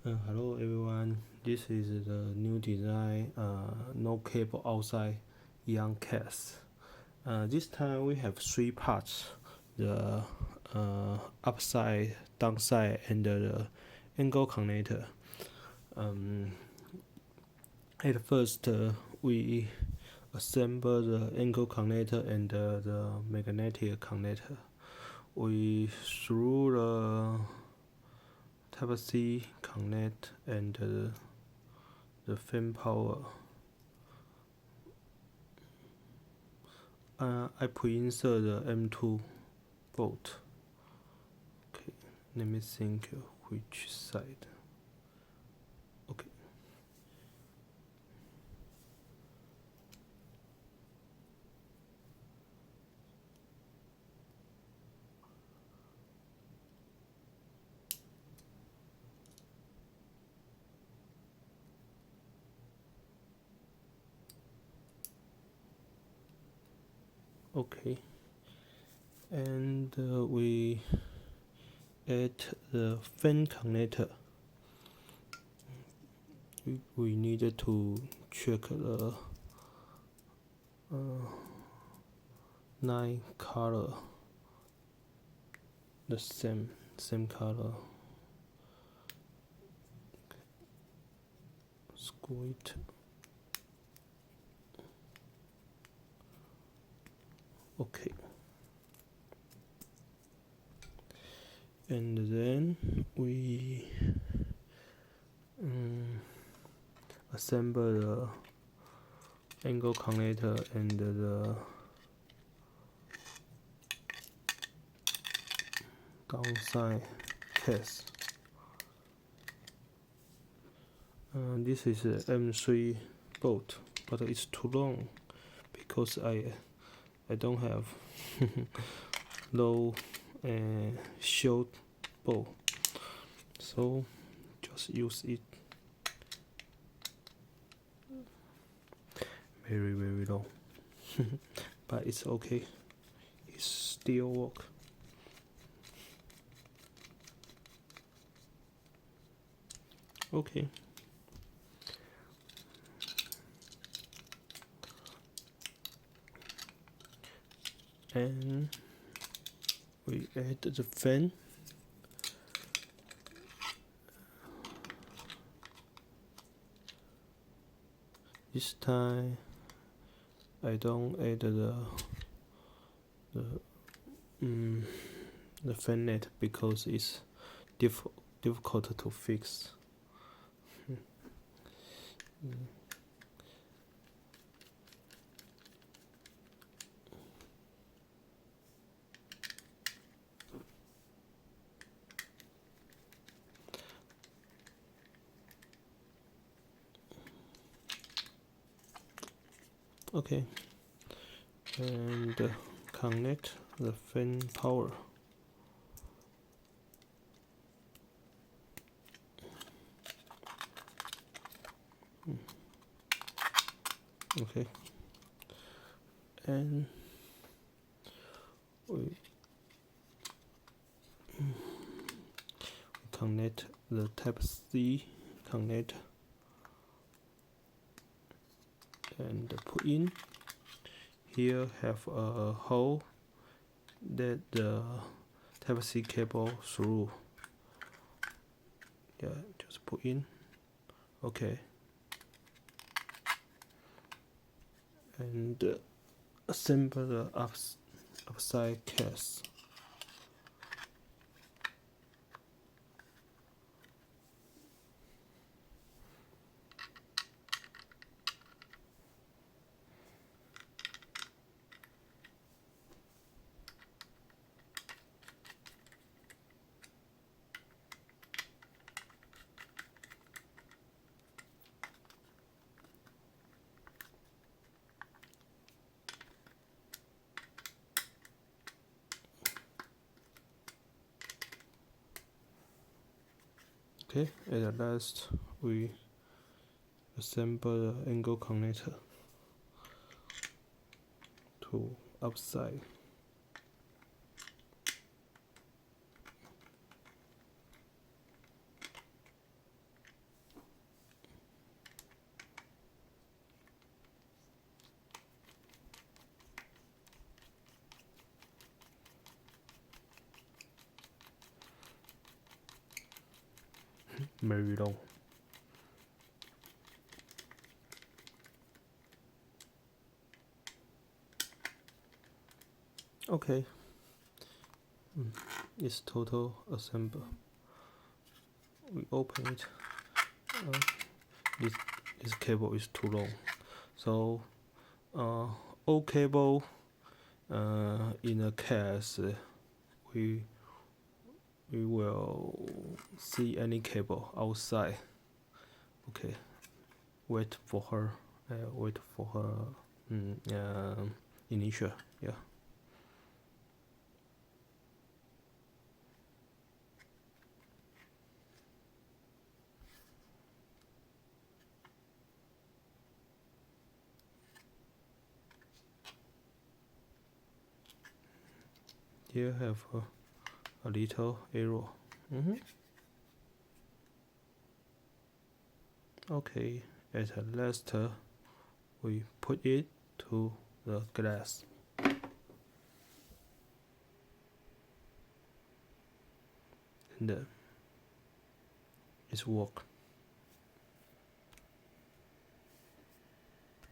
Hello everyone, this is the new design, no cable outside EON case. This time we have three parts: the upside, downside, and the angle connector. At first, we assemble the angle connector and the magnetic connector. We through the Type-C connect and the fan power. I pre-insert the M2 bolt. Okay, let me think which side. Okay. Okay, and we add the fan connector. We needed to check the 9 color, the same color. Screw it. Okay, and then we assemble the angle connector and the downside case. This is a M3 bolt, but it's too long because I don't have low and short bolt, so just use it very low. But it's okay, it still work. Okay, and we add the fan. This time I don't add the fan net because it's difficult to fix. Okay, and connect the fan power. Okay, and we connect the Type-C connector and put in. Here have a hole that the Type-C cable through. Yeah, just put in. Okay, and assemble the upside case. Okay, at last we assemble the angle connector to upside. very long. Okay, it's total assemble. We open it. This cable is too long, so all cable in a case we will see any cable outside. Okay, wait for her initial. Yeah. Here have a little arrow. Okay, at last we put it to the glass. And it's work.